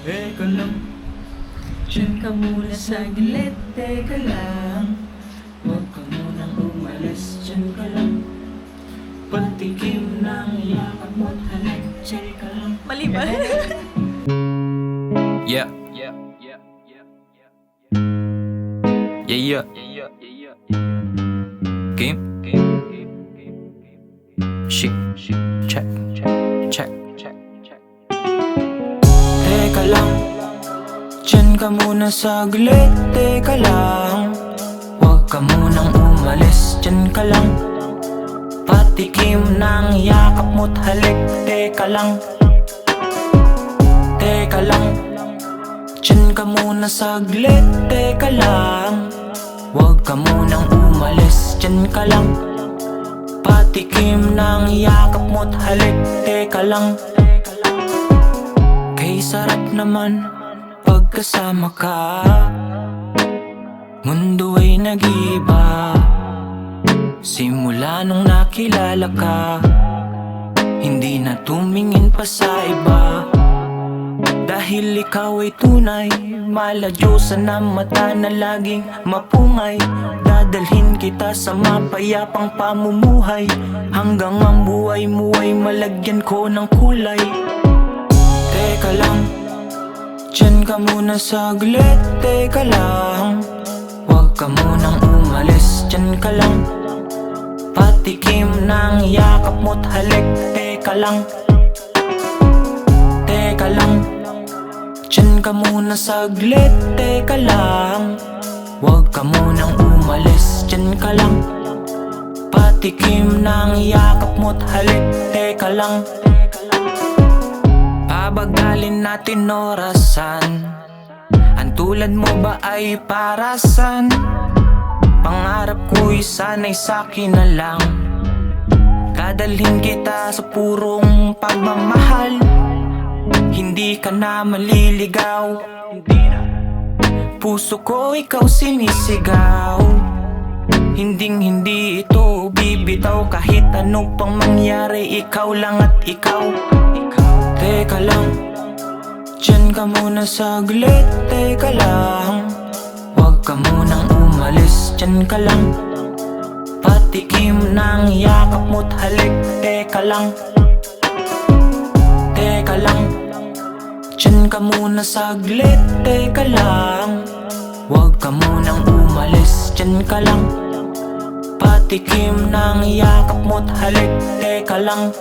Teka lang, diyan ka muna sa gilid. Teka lang, huwag ka munang umalis. Diyan ka lang, patikim ng yakap mo't halik. Diyan ka lang. Mali ba? Yeah. Yeah. Game. Shit. Check. Teka lang, diyan ka muna sa gilid. Teka lang, huwag ka munang umalis. Diyan ka lang, patikim ng yakap mo't halik. Teka lang, teka lang, diyan ka muna sa gilid. Teka lang, huwag ka munang umalis. Diyan ka lang, patikim ng yakap mo't halik. Teka lang, kay sarap naman pagkasama ka. Mundo ay nag-iba simula nung nakilala ka. Hindi na tumingin pa sa iba, dahil ikaw ay tunay. Maladyosan na mata na laging mapungay. Dadalhin kita sa mapayapang pamumuhay, hanggang ang buhay mo ay malagyan ko ng kulay. Teka lang, diyan ka muna sa gilid. Teka lang, huwag ka munang umalis. Diyan ka lang, patikim ng yakap mo't halik. Teka lang, teka lang, diyan ka muna sa gilid. Teka lang, huwag ka munang umalis. Diyan ka lang, patikim ng yakap mo't halik. Teka lang, pabagalin natin orasan. Ang tulad mo ba ay parasan? Pangarap ko'y sana'y sa'kin na lang. Dadalhin kita sa purong pagmamahal. Hindi ka na maliligaw, puso ko ikaw sinisigaw. Hinding-hindi ito bibitaw, kahit ano pang mangyari, ikaw lang at ikaw. Teka lang, diyan ka muna sa gilid. Teka lang, huwag ka munang umalis. Diyan ka lang, patikim ng yakap mo't halik. Teka lang, teka lang, diyan ka muna sa gilid. Teka lang, huwag ka munang umalis. Diyan ka lang, patikim ng yakap mo't halik. Teka lang.